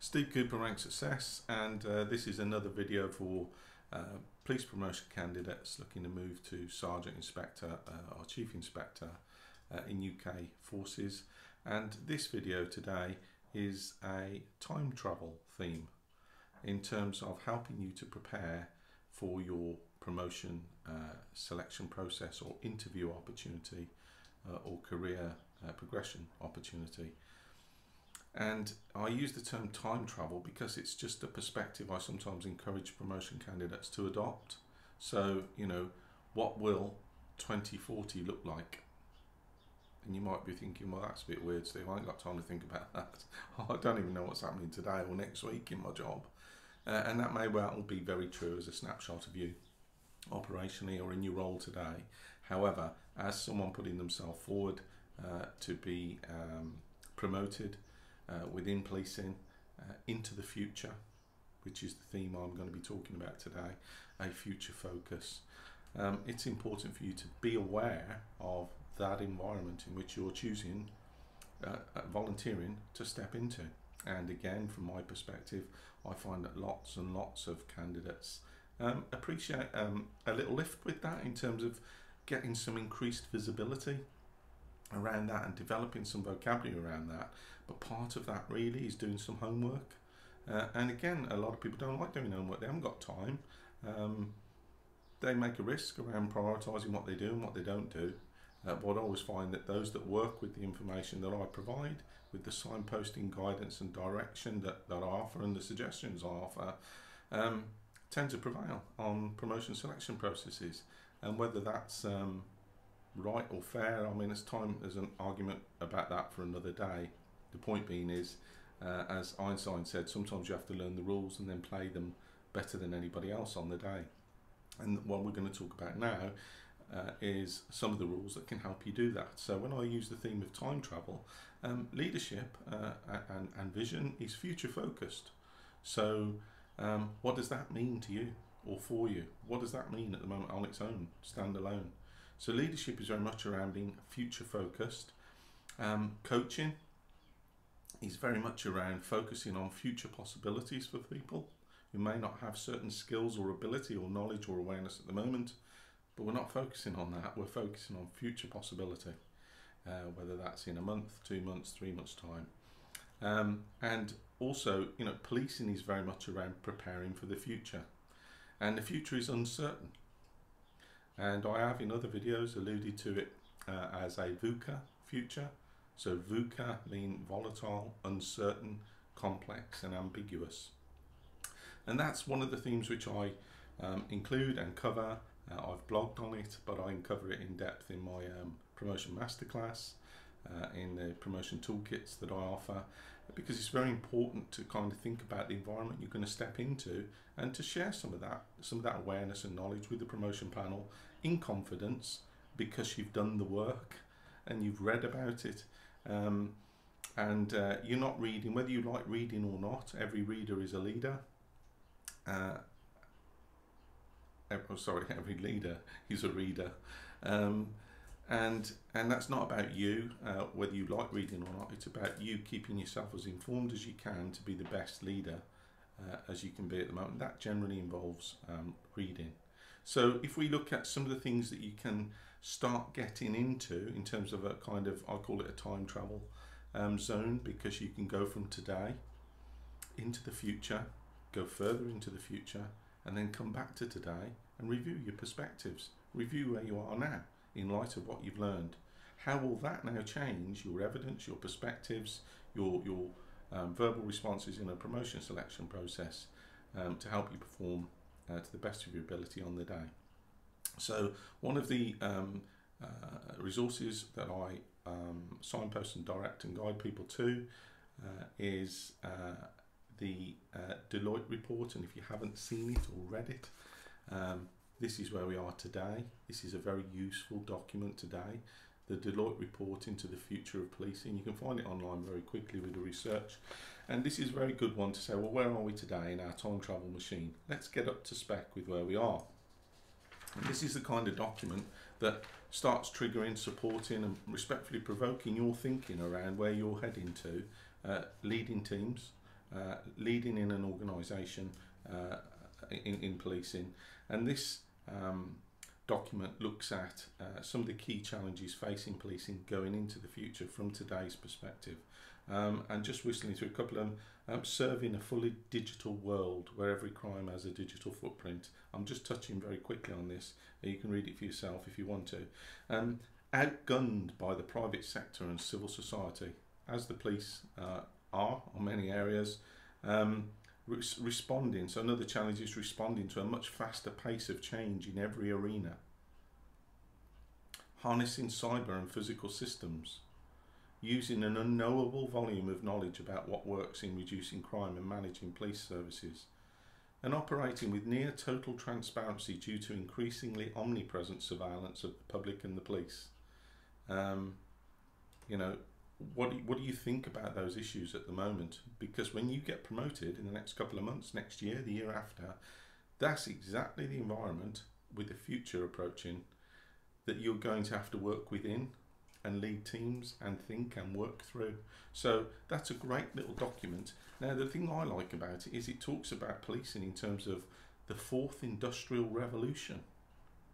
Steve Cooper, Rank Success, and this is another video for police promotion candidates looking to move to Sergeant Inspector or Chief Inspector in UK Forces. And this video today is a time travel theme in terms of helping you to prepare for your promotion selection process or interview opportunity or career progression opportunity. And I use the term time travel because it's just a perspective I sometimes encourage promotion candidates to adopt. So, you know, what will 2040 look like? And you might be thinking, well, that's a bit weird, Steve. I ain't got time to think about that. I don't even know what's happening today or next week in my job. And that may well be very true as a snapshot of you operationally or in your role today. However, as someone putting themselves forward to be promoted within policing into the future, which is the theme I'm going to be talking about today, a future focus. It's important for you to be aware of that environment in which you're choosing volunteering to step into. And again, from my perspective, I find that lots and lots of candidates appreciate a little lift with that in terms of getting some increased visibility around that and developing some vocabulary around that. But part of that really is doing some homework. And again, a lot of people don't like doing homework. They haven't got time. They make a risk around prioritising what they do and what they don't do. But I always find that those that work with the information that I provide, with the signposting, guidance and direction that I offer and the suggestions I offer, tend to prevail on promotion selection processes. And whether that's right or fair, I mean, there's an argument about that for another day. The point being is, as Einstein said, sometimes you have to learn the rules and then play them better than anybody else on the day. And what we're going to talk about now is some of the rules that can help you do that. So when I use the theme of time travel, leadership and vision is future focused. So what does that mean to you or for you? What does that mean at the moment on its own, standalone? So leadership is very much around being future focused. Coaching is very much around focusing on future possibilities for people who may not have certain skills or ability or knowledge or awareness at the moment, but we're not focusing on that. We're focusing on future possibility, whether that's in a month, 2 months, 3 months time. And also, you know, policing is very much around preparing for the future, and the future is uncertain. And I have in other videos alluded to it as a VUCA future. So VUCA mean volatile, uncertain, complex and ambiguous. And that's one of the themes which I include and cover. I've blogged on it, but I cover it in depth in my promotion masterclass, in the promotion toolkits that I offer, because it's very important to kind of think about the environment you're going to step into and to share some of that awareness and knowledge with the promotion panel in confidence, because you've done the work and you've read about it. You're not reading, whether you like reading or not, every reader is a leader. Every leader is a reader. And that's not about you, whether you like reading or not. It's about you keeping yourself as informed as you can to be the best leader as you can be at the moment. That generally involves reading. So if we look at some of the things that you can start getting into in terms of a kind of, I call it a time travel zone, because you can go from today into the future, go further into the future, and then come back to today and review your perspectives, review where you are now in light of what you've learned. How will that now change your evidence, your perspectives, your verbal responses in a promotion selection process to help you perform to the best of your ability on the day? So one of the resources that I signpost and direct and guide people to is the Deloitte Report. And if you haven't seen it or read it, this is where we are today. This is a very useful document today, the Deloitte Report into the future of policing. You can find it online very quickly with the research. And this is a very good one to say, well, where are we today in our time travel machine? Let's get up to spec with where we are. And this is the kind of document that starts triggering, supporting and respectfully provoking your thinking around where you're heading to, leading teams, leading in an organisation in policing. And this document looks at some of the key challenges facing policing going into the future from today's perspective. And just whistling through a couple of them, serving a fully digital world where every crime has a digital footprint. I'm just touching very quickly on this. You can read it for yourself if you want to. Outgunned by the private sector and civil society, as the police are on many areas. Responding, so another challenge is responding to a much faster pace of change in every arena. Harnessing cyber and physical systems. Using an unknowable volume of knowledge about what works in reducing crime and managing police services. And operating with near total transparency due to increasingly omnipresent surveillance of the public and the police. You know, what do you think about those issues at the moment? Because when you get promoted in the next couple of months, next year, the year after, that's exactly the environment with the future approaching that you're going to have to work within and lead teams and think and work through. So that's a great little document. Now, the thing I like about it is it talks about policing in terms of the fourth industrial revolution.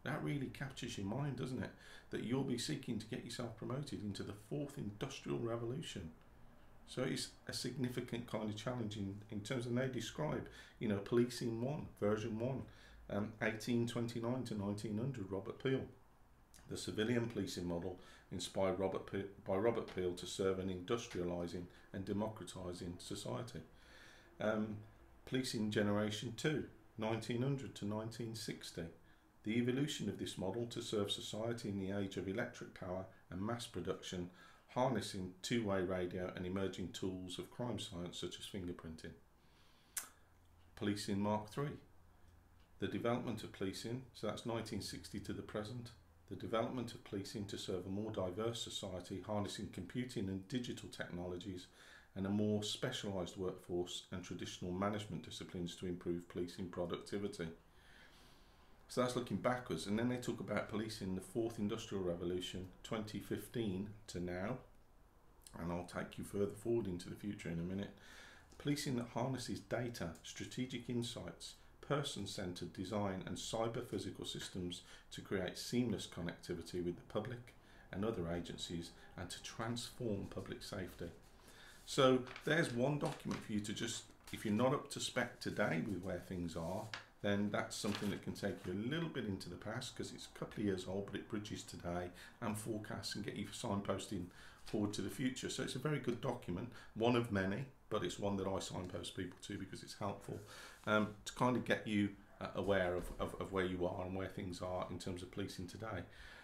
That really captures your mind, doesn't it? That you'll be seeking to get yourself promoted into the fourth industrial revolution. So it's a significant kind of challenge in terms of, they describe, you know, policing one, version 1, 1829 to 1900, Robert Peel. The civilian policing model inspired by Robert Peel to serve an industrialising and democratising society. Policing generation 2, 1900 to 1960. The evolution of this model to serve society in the age of electric power and mass production, harnessing two-way radio and emerging tools of crime science such as fingerprinting. Policing Mark III. The development of policing, so that's 1960 to the present. The development of policing to serve a more diverse society, harnessing computing and digital technologies and a more specialised workforce and traditional management disciplines to improve policing productivity. So that's looking backwards, and then they talk about policing the fourth industrial revolution, 2015 to now, and I'll take you further forward into the future in a minute. Policing that harnesses data, strategic insights, person-centred design and cyber-physical systems to create seamless connectivity with the public and other agencies and to transform public safety. So there's one document for you to just, if you're not up to spec today with where things are, then that's something that can take you a little bit into the past because it's a couple of years old, but it bridges today and forecasts and get you signposting forward to the future. So it's a very good document, one of many, but it's one that I signpost people to because it's helpful to kind of get you aware of where you are and where things are in terms of policing today.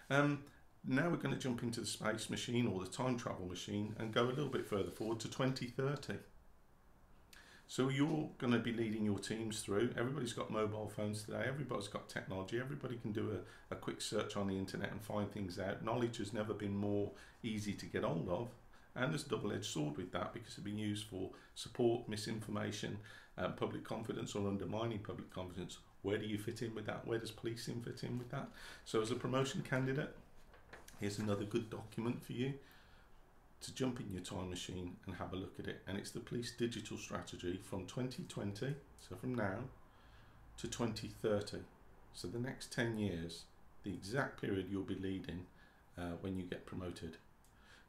Now we're going to jump into the space machine or the time travel machine and go a little bit further forward to 2030. So you're going to be leading your teams through. Everybody's got mobile phones today. Everybody's got technology. Everybody can do a quick search on the internet and find things out. Knowledge has never been more easy to get hold of. And there's a double-edged sword with that because it's been used for support, misinformation, public confidence or undermining public confidence. Where do you fit in with that? Where does policing fit in with that? So as a promotion candidate, here's another good document for you to jump in your time machine and have a look at it. And it's the police digital strategy from 2020, so from now, to 2030. So the next 10 years, the exact period you'll be leading when you get promoted.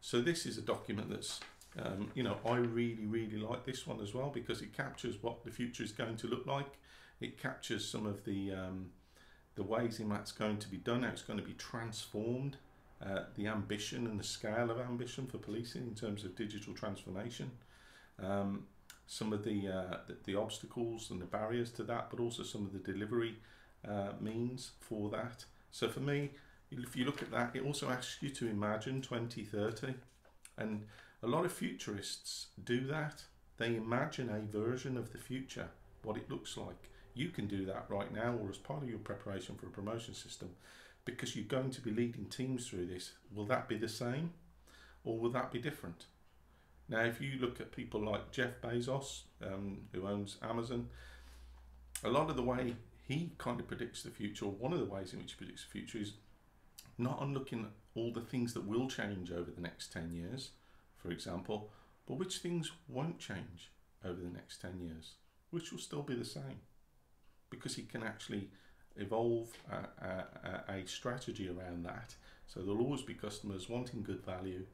So this is a document that's, you know, I really like this one as well because it captures what the future is going to look like. It captures some of the ways in that's going to be done, how it's going to be transformed, the ambition and the scale of ambition for policing in terms of digital transformation, some of the obstacles and the barriers to that, but also some of the delivery means for that. So for me, if you look at that, it also asks you to imagine 2030, and a lot of futurists do that. They imagine a version of the future, what it looks like. You can do that right now or as part of your preparation for a promotion system because you're going to be leading teams through this. Will that be the same or will that be different? Now, if you look at people like Jeff Bezos, who owns Amazon, a lot of the way he kind of predicts the future, or one of the ways in which he predicts the future, is not on looking at all the things that will change over the next 10 years, for example, but which things won't change over the next 10 years, which will still be the same, because he can actually evolve a strategy around that. So there'll always be customers wanting good value,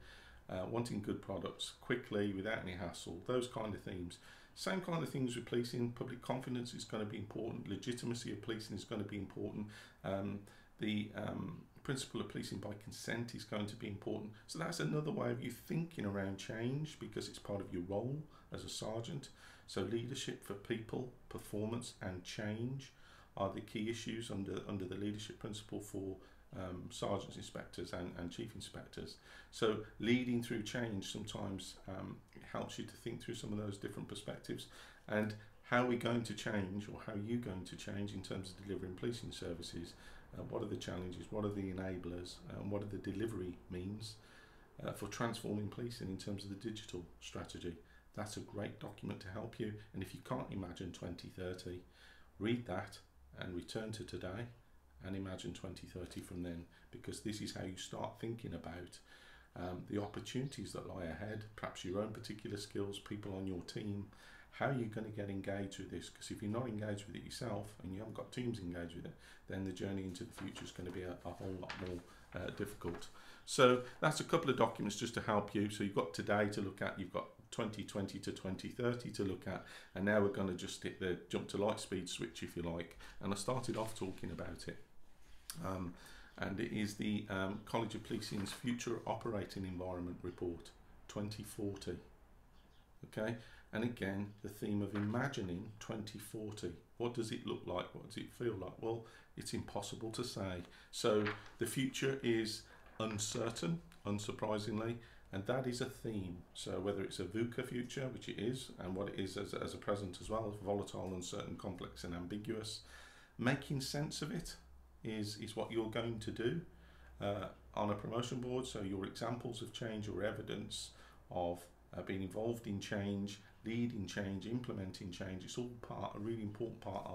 wanting good products quickly without any hassle, those kind of themes. Same kind of things with policing. Public confidence is going to be important, legitimacy of policing is going to be important, the principle of policing by consent is going to be important. So that's another way of you thinking around change, because it's part of your role as a sergeant. So leadership for people, performance and change are the key issues under the leadership principle for sergeants, inspectors and chief inspectors. So leading through change sometimes helps you to think through some of those different perspectives, and how we're going to change, or how you're going to change in terms of delivering policing services. What are the challenges, what are the enablers, and what are the delivery means for transforming policing in terms of the digital strategy. That's a great document to help you, and if you can't imagine 2030, read that and return to today and imagine 2030 from then, because this is how you start thinking about the opportunities that lie ahead, perhaps your own particular skills, people on your team, how you're going to get engaged with this, because if you're not engaged with it yourself and you haven't got teams engaged with it, then the journey into the future is going to be a whole lot more difficult. So that's a couple of documents just to help you. So you've got today to look at, you've got 2020 to 2030 to look at, and now we're going to just hit the jump to light speed switch, if you like. And I started off talking about it. And it is the College of Policing's Future Operating Environment Report 2040. Okay, and again, the theme of imagining 2040. What does it look like? What does it feel like? Well, it's impossible to say. So the future is uncertain, unsurprisingly, and that is a theme. So whether it's a VUCA future, which it is, and what it is as a present as well, volatile, uncertain, complex and ambiguous, making sense of it is what you're going to do on a promotion board. So your examples of change or evidence of being involved in change, leading change, implementing change, it's all a really important part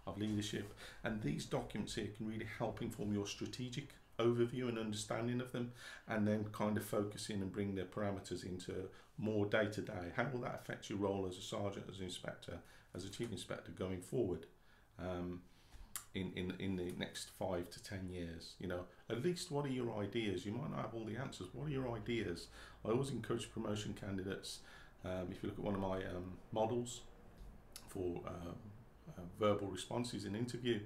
of leadership. And these documents here can really help inform your strategic overview and understanding of them, and then kind of focus in and bring the parameters into more day-to-day. How will that affect your role as a sergeant, as an inspector, as a chief inspector going forward? In the next 5 to 10 years, you know, at least what are your ideas? You might not have all the answers. What are your ideas? I always encourage promotion candidates, if you look at one of my models for verbal responses in interview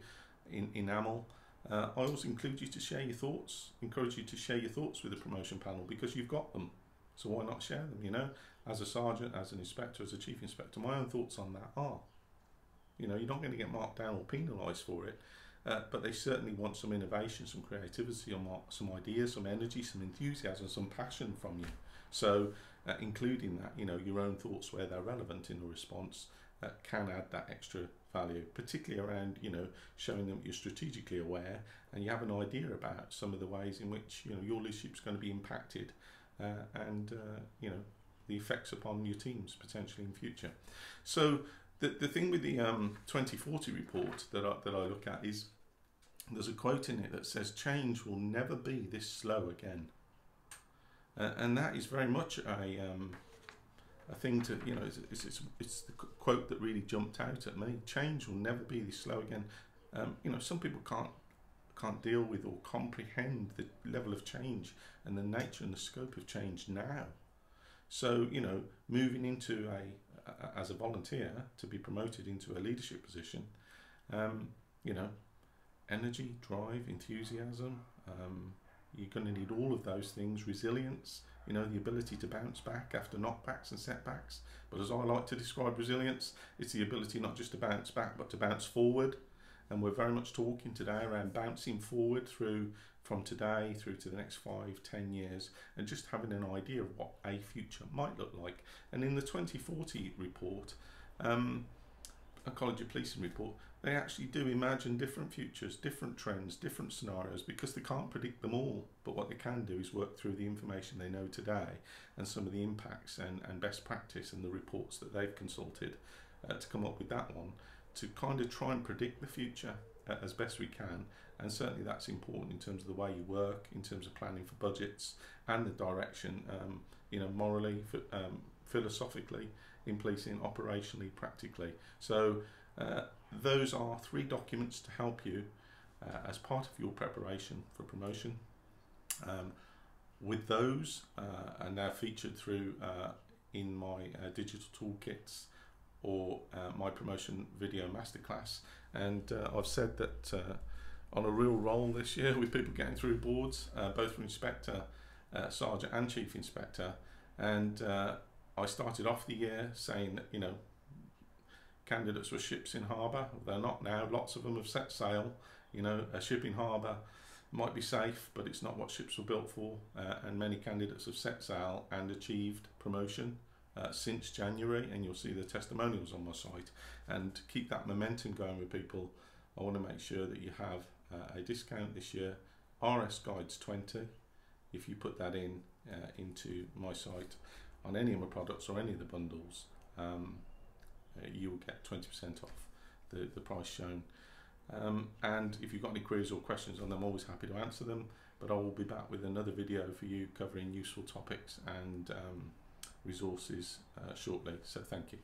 in AML, I always include you to share your thoughts, encourage you to share your thoughts with the promotion panel, because you've got them. So why not share them? You know, as a sergeant, as an inspector, as a chief inspector, my own thoughts on that are, you know, you're not going to get marked down or penalised for it, but they certainly want some innovation, some creativity, some ideas, some energy, some enthusiasm, some passion from you. So including that, you know, your own thoughts where they're relevant in a response can add that extra value, particularly around, you know, showing them you're strategically aware and you have an idea about some of the ways in which, you know, your leadership is going to be impacted and you know, the effects upon your teams potentially in future. So the thing with the 2040 report that I look at is there's a quote in it that says change will never be this slow again, and that is very much a thing to, you know, it's the quote that really jumped out at me. Change will never be this slow again. You know, some people can't deal with or comprehend the level of change and the nature and the scope of change now. So, you know, moving into as a volunteer to be promoted into a leadership position, you know, energy, drive, enthusiasm, you're going to need all of those things, resilience, you know, the ability to bounce back after knockbacks and setbacks. But as I like to describe resilience, it's the ability not just to bounce back, but to bounce forward. And we're very much talking today around bouncing forward from today through to the next 5, 10 years, and just having an idea of what a future might look like. And in the 2040 report, a College of Policing report, they actually do imagine different futures, different trends, different scenarios, because they can't predict them all. But what they can do is work through the information they know today and some of the impacts and best practice and the reports that they've consulted to come up with that one, to kind of try and predict the future as best we can. And certainly that's important in terms of the way you work, in terms of planning for budgets and the direction, you know, morally, philosophically, in policing, operationally, practically. So those are 3 documents to help you as part of your preparation for promotion. With those are now featured through in my digital toolkits or my promotion video masterclass. And I've said that on a real roll this year with people getting through boards, both from Inspector, Sergeant and Chief Inspector. And I started off the year saying that, you know, candidates were ships in harbour. They're not now. Lots of them have set sail. You know, a ship in harbour might be safe, but it's not what ships were built for. And many candidates have set sail and achieved promotion since January, and you'll see the testimonials on my site. And to keep that momentum going with people, I want to make sure that you have a discount this year, RS Guides 20. If you put that in into my site on any of my products or any of the bundles, you will get 20% off the price shown. And if you've got any queries or questions on them, I'm always happy to answer them. But I will be back with another video for you covering useful topics and resources shortly. So thank you.